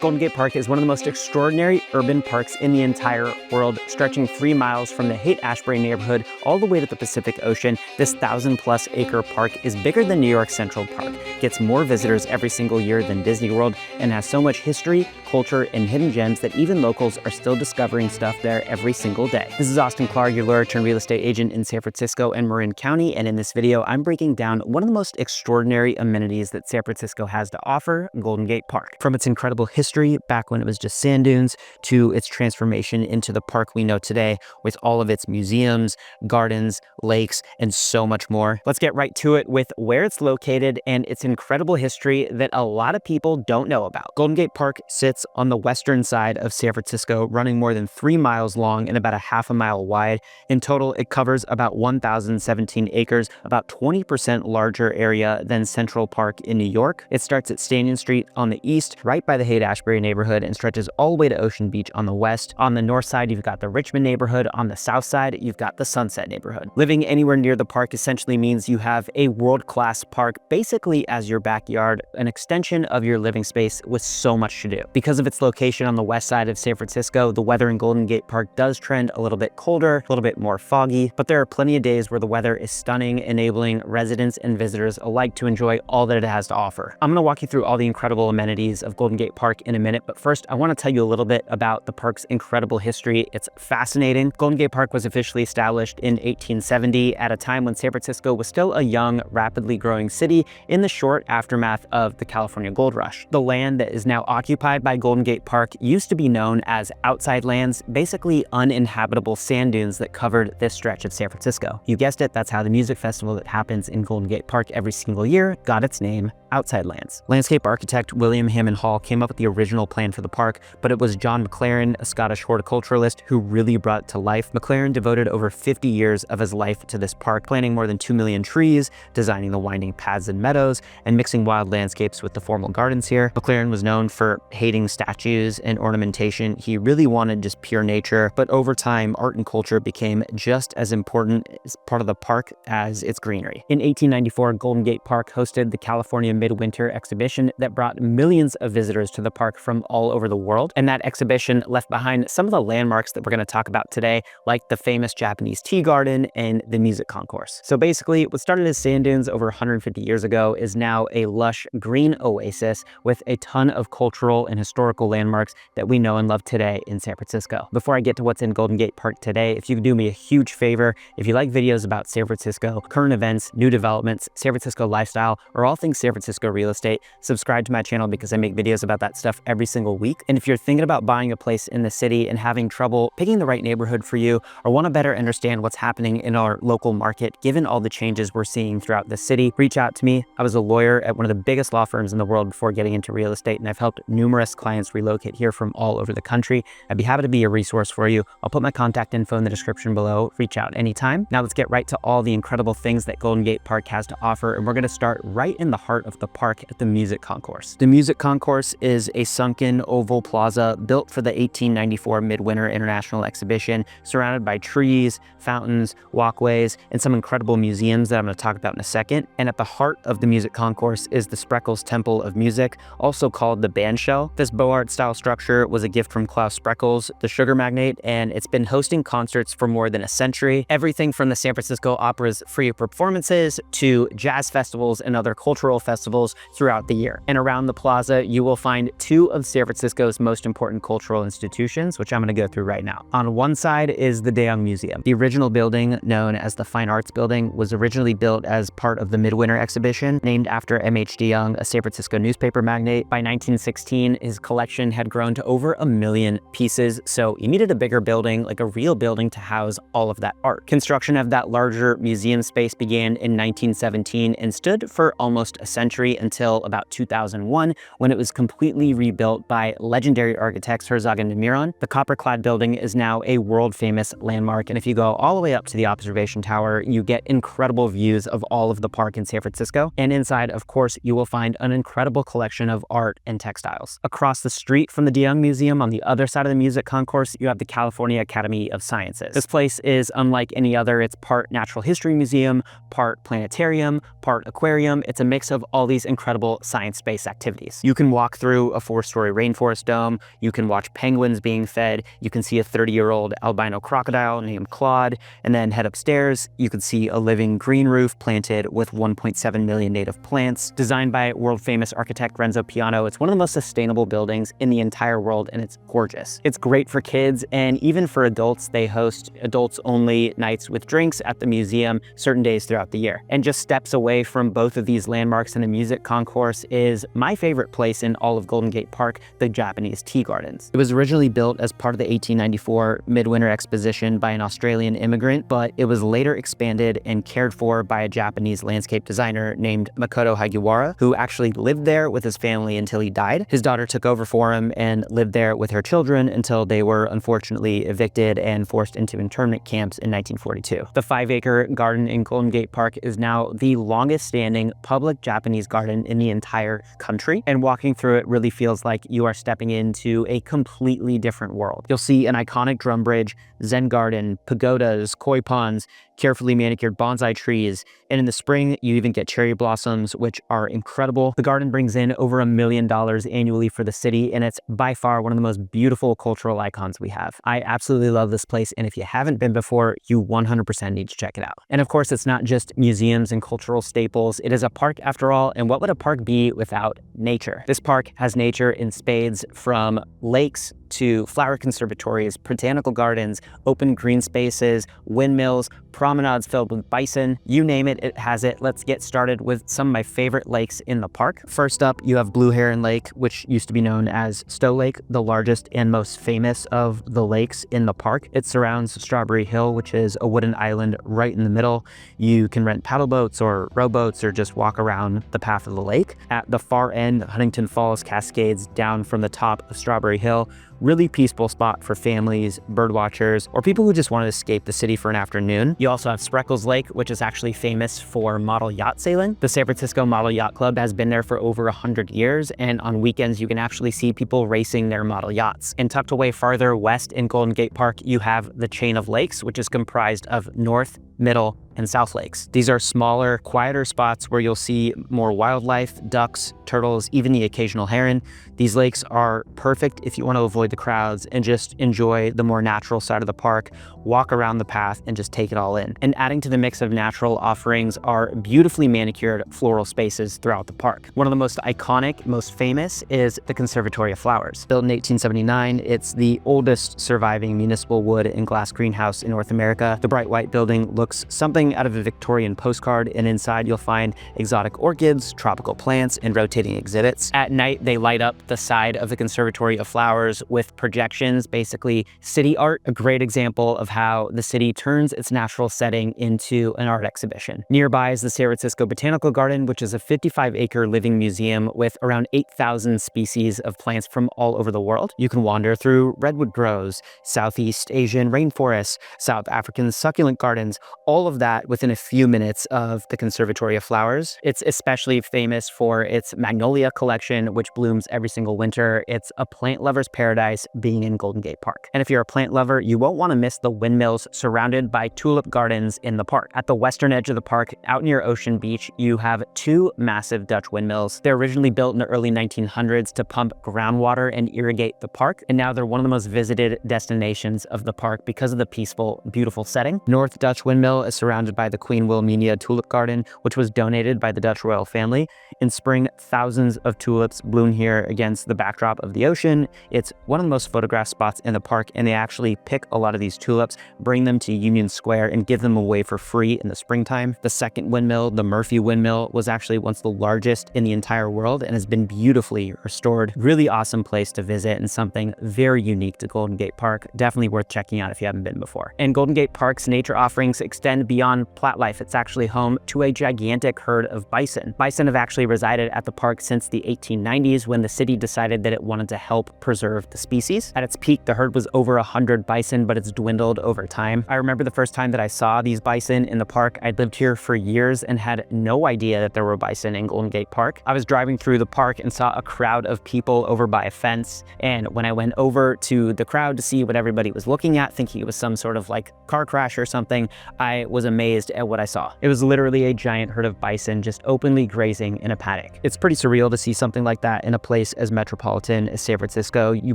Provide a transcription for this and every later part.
Golden Gate Park is one of the most extraordinary urban parks in the entire world, stretching 3 miles from the Haight-Ashbury neighborhood all the way to the Pacific Ocean. This 1,000-plus acre park is bigger than New York Central Park, gets more visitors every single year than Disney World, and has so much history, culture, and hidden gems that even locals are still discovering stuff there every single day. This is Austin Clark, your lawyer turned real estate agent in San Francisco and Marin County, and in this video, I'm breaking down one of the most extraordinary amenities that San Francisco has to offer, Golden Gate Park. From its incredible history back when it was just sand dunes to its transformation into the park we know today with all of its museums, gardens, lakes, and so much more. Let's get right to it with where it's located and its incredible history that a lot of people don't know about. Golden Gate Park sits on the western side of San Francisco, running more than 3 miles long and about a half a mile wide. In total, it covers about 1,017 acres, about 20% larger area than Central Park in New York. It starts at Stanton Street on the east, right by the Haight-Ashbury neighborhood, and stretches all the way to Ocean Beach on the west. On the north side, you've got the Richmond neighborhood. On the south side, you've got the Sunset neighborhood. Living anywhere near the park essentially means you have a world-class park basically as your backyard, an extension of your living space with so much to do. Because of its location on the west side of San Francisco, the weather in Golden Gate Park does trend a little bit colder, a little bit more foggy, but there are plenty of days where the weather is stunning, enabling residents and visitors alike to enjoy all that it has to offer. I'm going to walk you through all the incredible amenities of Golden Gate Park in a minute, but first I want to tell you a little bit about the park's incredible history. It's fascinating. Golden Gate Park was officially established in 1870 at a time when San Francisco was still a young, rapidly growing city in the short aftermath of the California gold rush. The land that is now occupied by Golden Gate Park used to be known as outside lands, basically uninhabitable sand dunes that covered this stretch of San Francisco. You guessed it, that's how the music festival that happens in Golden Gate Park every single year got its name, Outside Lands. Landscape architect William Hammond Hall came up with the original plan for the park, but it was John McLaren, a Scottish horticulturalist, who really brought it to life. McLaren devoted over 50 years of his life to this park, planting more than 2 million trees, designing the winding paths and meadows, and mixing wild landscapes with the formal gardens here. McLaren was known for hating statues and ornamentation. He really wanted just pure nature, but over time, art and culture became just as important as part of the park as its greenery. In 1894, Golden Gate Park hosted the California Midwinter exhibition that brought millions of visitors to the park from all over the world, and that exhibition left behind some of the landmarks that we're going to talk about today, like the famous Japanese tea garden and the music concourse. So basically, what started as sand dunes over 150 years ago is now a lush green oasis with a ton of cultural and historical landmarks that we know and love today in San Francisco. Before I get to what's in Golden Gate Park today, if you could do me a huge favor, if you like videos about San Francisco, current events, new developments, San Francisco lifestyle, or all things San Francisco real estate, subscribe to my channel because I make videos about that stuff every single week. And if you're thinking about buying a place in the city and having trouble picking the right neighborhood for you, or want to better understand what's happening in our local market, given all the changes we're seeing throughout the city, reach out to me. I was a lawyer at one of the biggest law firms in the world before getting into real estate, and I've helped numerous clients relocate here from all over the country. I'd be happy to be a resource for you. I'll put my contact info in the description below. Reach out anytime. Now let's get right to all the incredible things that Golden Gate Park has to offer, and we're going to start right in the heart of the park at the music concourse. The music concourse is a sunken oval plaza built for the 1894 Midwinter International Exhibition, surrounded by trees, fountains, walkways, and some incredible museums that I'm going to talk about in a second. And at the heart of the music concourse is the Spreckels Temple of Music, also called the Band Shell. This Beaux Arts style structure was a gift from Klaus Spreckels, the sugar magnate, and it's been hosting concerts for more than a century. Everything from the San Francisco Opera's free performances to jazz festivals and other cultural festivals throughout the year. And around the plaza, you will find 2 of San Francisco's most important cultural institutions, which I'm going to go through right now. On one side is the De Young Museum. The original building, known as the Fine Arts Building, was originally built as part of the Midwinter exhibition, named after M.H. De Young, a San Francisco newspaper magnate. By 1916, his collection had grown to over 1 million pieces, so you needed a bigger building, like a real building, to house all of that art. Construction of that larger museum space began in 1917 and stood for almost a century until about 2001, when it was completely rebuilt by legendary architects Herzog and de Meuron. The copper-clad building is now a world-famous landmark, and if you go all the way up to the observation tower, you get incredible views of all of the park in San Francisco. And inside, of course, you will find an incredible collection of art and textiles. Across the street from the De Young Museum, on the other side of the music concourse, you have the California Academy of Sciences. This place is unlike any other. It's part natural history museum, part planetarium, part aquarium. It's a mix of all these incredible science-based activities. You can walk through a 4-story rainforest dome, you can watch penguins being fed, you can see a 30-year-old albino crocodile named Claude, and then head upstairs, you can see a living green roof planted with 1.7 million native plants. Designed by world-famous architect Renzo Piano, it's one of the most sustainable buildings in the entire world, and it's gorgeous. It's great for kids, and even for adults. They host adults-only nights with drinks at the museum certain days throughout the year. And just steps away from both of these landmarks in the music concourse is my favorite place in all of Golden Gate Park, the Japanese Tea Gardens. It was originally built as part of the 1894 Midwinter Exposition by an Australian immigrant, but it was later expanded and cared for by a Japanese landscape designer named Makoto Hagiwara, who actually lived there with his family until he died. His daughter took over for him and lived there with her children until they were unfortunately evicted and forced into internment camps in 1942. The 5-acre garden in Golden Gate Park is now the longest standing public Japanese garden in the entire country, and walking through it really feels like you are stepping into a completely different world. You'll see an iconic drum bridge, Zen garden, pagodas, koi ponds, carefully manicured bonsai trees, and in the spring you even get cherry blossoms, which are incredible. The garden brings in over $1 million annually for the city, and it's by far one of the most beautiful cultural icons we have. I absolutely love this place, and if you haven't been before, you 100% need to check it out. And of course, it's not just museums and cultural staples, it is a park after all, and what would a park be without nature? This park has nature in spades, from lakes to flower conservatories, botanical gardens, open green spaces, windmills, promenades filled with bison. You name it, it has it. Let's get started with some of my favorite lakes in the park. First up, you have Blue Heron Lake, which used to be known as Stowe Lake, the largest and most famous of the lakes in the park. It surrounds Strawberry Hill, which is a wooden island right in the middle. You can rent paddle boats or rowboats or just walk around the path of the lake. At the far end, Huntington Falls cascades down from the top of Strawberry Hill. Really peaceful spot for families, bird watchers, or people who just want to escape the city for an afternoon. You also have Spreckles Lake, which is actually famous for model yacht sailing. The San Francisco Model Yacht Club has been there for over 100 years, and on weekends you can actually see people racing their model yachts. And tucked away farther west in Golden Gate Park, you have the chain of lakes, which is comprised of North, Middle, and South Lakes. These are smaller, quieter spots where you'll see more wildlife, ducks, turtles, even the occasional heron. These lakes are perfect if you want to avoid the crowds and just enjoy the more natural side of the park, walk around the path, and just take it all in. And adding to the mix of natural offerings are beautifully manicured floral spaces throughout the park. One of the most iconic, most famous is the Conservatory of Flowers. Built in 1879, it's the oldest surviving municipal wood and glass greenhouse in North America. The bright white building looks something out of a Victorian postcard, and inside you'll find exotic orchids, tropical plants, and rotating exhibits. At night, they light up the side of the Conservatory of Flowers with projections, basically city art, a great example of how the city turns its natural setting into an art exhibition. Nearby is the San Francisco Botanical Garden, which is a 55-acre living museum with around 8,000 species of plants from all over the world. You can wander through redwood groves, Southeast Asian rainforests, South African succulent gardens, all of that within a few minutes of the Conservatory of Flowers. It's especially famous for its magnolia collection, which blooms every single winter. It's a plant lover's paradise being in Golden Gate Park. And if you're a plant lover, you won't want to miss the windmills surrounded by tulip gardens in the park. At the western edge of the park, out near Ocean Beach, you have 2 massive Dutch windmills. They're originally built in the early 1900s to pump groundwater and irrigate the park, and now they're one of the most visited destinations of the park because of the peaceful, beautiful setting. North Dutch Windmill is surrounded by the Queen Wilhelmina Tulip Garden, which was donated by the Dutch royal family. In spring, thousands of tulips bloom here against the backdrop of the ocean. It's one of the most photographed spots in the park, and they actually pick a lot of these tulips, bring them to Union Square, and give them away for free in the springtime. The second windmill, the Murphy Windmill, was actually once the largest in the entire world and has been beautifully restored. Really awesome place to visit and something very unique to Golden Gate Park. Definitely worth checking out if you haven't been before. And Golden Gate Park's nature offerings extend beyond plat life. It's actually home to a gigantic herd of bison. Bison have actually resided at the park since the 1890s, when the city decided that it wanted to help preserve the species. At its peak, the herd was over 100 bison, but it's dwindled over time. I remember the first time that I saw these bison in the park. I'd lived here for years and had no idea that there were bison in Golden Gate Park. I was driving through the park and saw a crowd of people over by a fence, and when I went over to the crowd to see what everybody was looking at, thinking it was some sort of like car crash or something, I was amazed amazed at what I saw. It was literally a giant herd of bison just openly grazing in a paddock. It's pretty surreal to see something like that in a place as metropolitan as San Francisco. You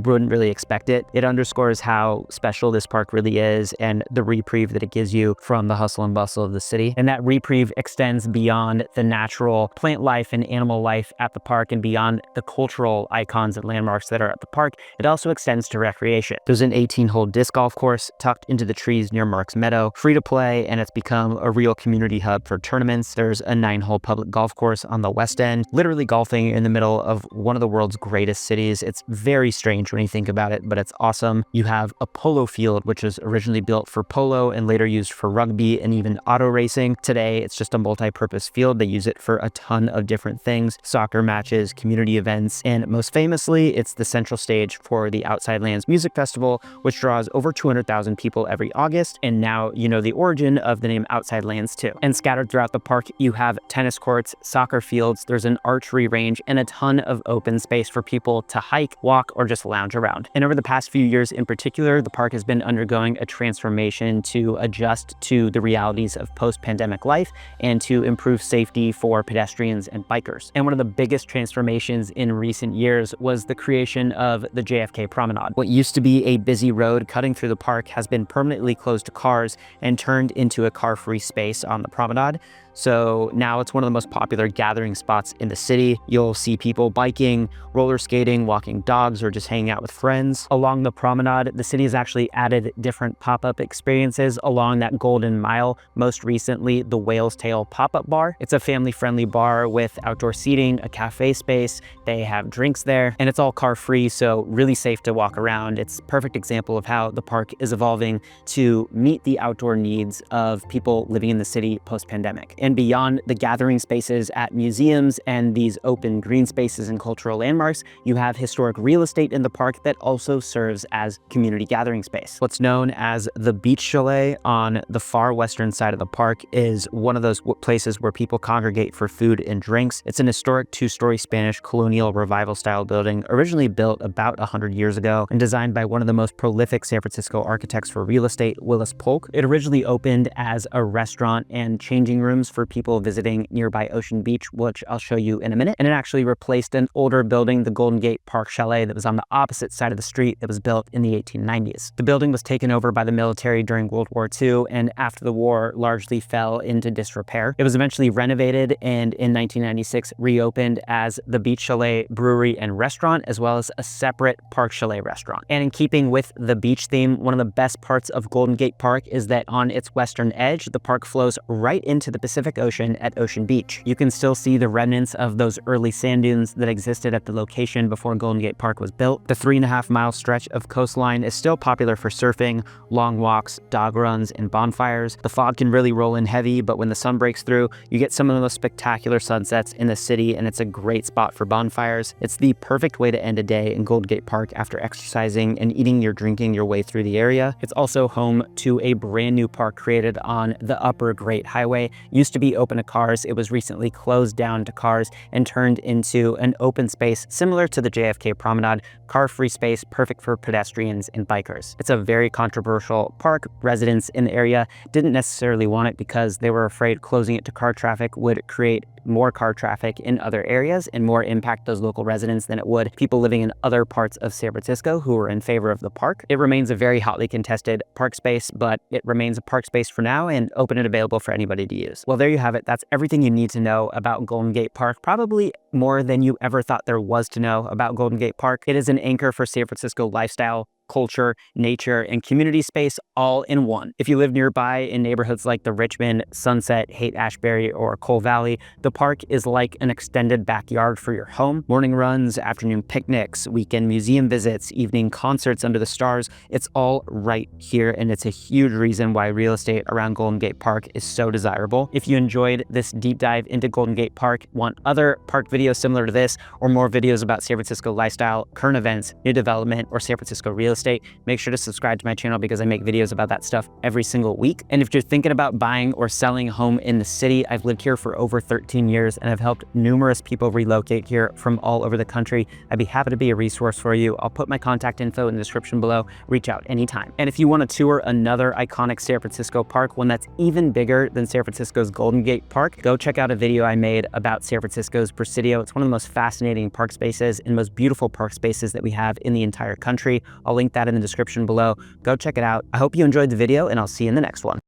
wouldn't really expect it. It underscores how special this park really is and the reprieve that it gives you from the hustle and bustle of the city. And that reprieve extends beyond the natural plant life and animal life at the park and beyond the cultural icons and landmarks that are at the park. It also extends to recreation. There's an 18-hole disc golf course tucked into the trees near Mark's Meadow, free to play, and it's become a real community hub for tournaments. There's a 9-hole public golf course on the west end, literally golfing in the middle of one of the world's greatest cities. It's very strange when you think about it, but it's awesome. You have a polo field, which was originally built for polo and later used for rugby and even auto racing. Today, it's just a multi-purpose field. They use it for a ton of different things, soccer matches, community events, and most famously, it's the central stage for the Outside Lands Music Festival, which draws over 200,000 people every August. And now you know the origin of the name Outside Lands too. And scattered throughout the park, you have tennis courts, soccer fields, there's an archery range, and a ton of open space for people to hike, walk, or just lounge around. And over the past few years in particular, the park has been undergoing a transformation to adjust to the realities of post-pandemic life and to improve safety for pedestrians and bikers. And one of the biggest transformations in recent years was the creation of the JFK Promenade. What used to be a busy road cutting through the park has been permanently closed to cars and turned into a car-free space on the promenade. So now it's one of the most popular gathering spots in the city. You'll see people biking, roller skating, walking dogs, or just hanging out with friends. Along the promenade, the city has actually added different pop-up experiences along that Golden Mile. Most recently, the Whale's Tail pop-up bar. It's a family-friendly bar with outdoor seating, a cafe space. They have drinks there, and it's all car-free, so really safe to walk around. It's a perfect example of how the park is evolving to meet the outdoor needs of people living in the city post-pandemic. And beyond the gathering spaces at museums and these open green spaces and cultural landmarks, you have historic real estate in the park that also serves as community gathering space. What's known as the Beach Chalet on the far western side of the park is one of those places where people congregate for food and drinks. It's an historic 2-story Spanish colonial revival style building, originally built about 100 years ago and designed by one of the most prolific San Francisco architects for real estate, Willis Polk. It originally opened as a restaurant and changing rooms for people visiting nearby Ocean Beach, which I'll show you in a minute. And it actually replaced an older building, the Golden Gate Park Chalet, that was on the opposite side of the street that was built in the 1890s. The building was taken over by the military during World War II, and after the war largely fell into disrepair. It was eventually renovated and in 1996 reopened as the Beach Chalet Brewery and Restaurant, as well as a separate Park Chalet restaurant. And in keeping with the beach theme, one of the best parts of Golden Gate Park is that on its western edge, the park flows right into the Pacific Ocean at Ocean Beach. You can still see the remnants of those early sand dunes that existed at the location before Golden Gate Park was built. The 3.5-mile stretch of coastline is still popular for surfing, long walks, dog runs, and bonfires. The fog can really roll in heavy, but when the sun breaks through, you get some of the most spectacular sunsets in the city, and it's a great spot for bonfires. It's the perfect way to end a day in Golden Gate Park after exercising and eating or drinking your way through the area. It's also home to a brand new park created on the Upper Great Highway. Used to be open to cars. It was recently closed down to cars and turned into an open space similar to the JFK Promenade, car-free space perfect for pedestrians and bikers. It's a very controversial park. Residents in the area didn't necessarily want it because they were afraid closing it to car traffic would create more car traffic in other areas and more impact those local residents than it would people living in other parts of San Francisco who were in favor of the park. It remains a very hotly contested park space, but it remains a park space for now and open and available for anybody to use. Well, there you have it. That's everything you need to know about Golden Gate Park, probably more than you ever thought there was to know about Golden Gate Park. It is an anchor for San Francisco lifestyle, culture, nature, and community space all in one. If you live nearby in neighborhoods like the Richmond, Sunset, Haight-Ashbury, or Cole Valley, the park is like an extended backyard for your home. Morning runs, afternoon picnics, weekend museum visits, evening concerts under the stars, it's all right here, and it's a huge reason why real estate around Golden Gate Park is so desirable. If you enjoyed this deep dive into Golden Gate Park, want other park videos similar to this, or more videos about San Francisco lifestyle, current events, new development, or San Francisco real estate, make sure to subscribe to my channel because I make videos about that stuff every single week. And if you're thinking about buying or selling a home in the city, I've lived here for over 13 years and I've helped numerous people relocate here from all over the country. I'd be happy to be a resource for you. I'll put my contact info in the description below. Reach out anytime. And if you want to tour another iconic San Francisco park, one that's even bigger than San Francisco's Golden Gate Park, go check out a video I made about San Francisco's Presidio. It's one of the most fascinating park spaces and most beautiful park spaces that we have in the entire country. I'll link that in the description below. Go check it out. I hope you enjoyed the video and I'll see you in the next one.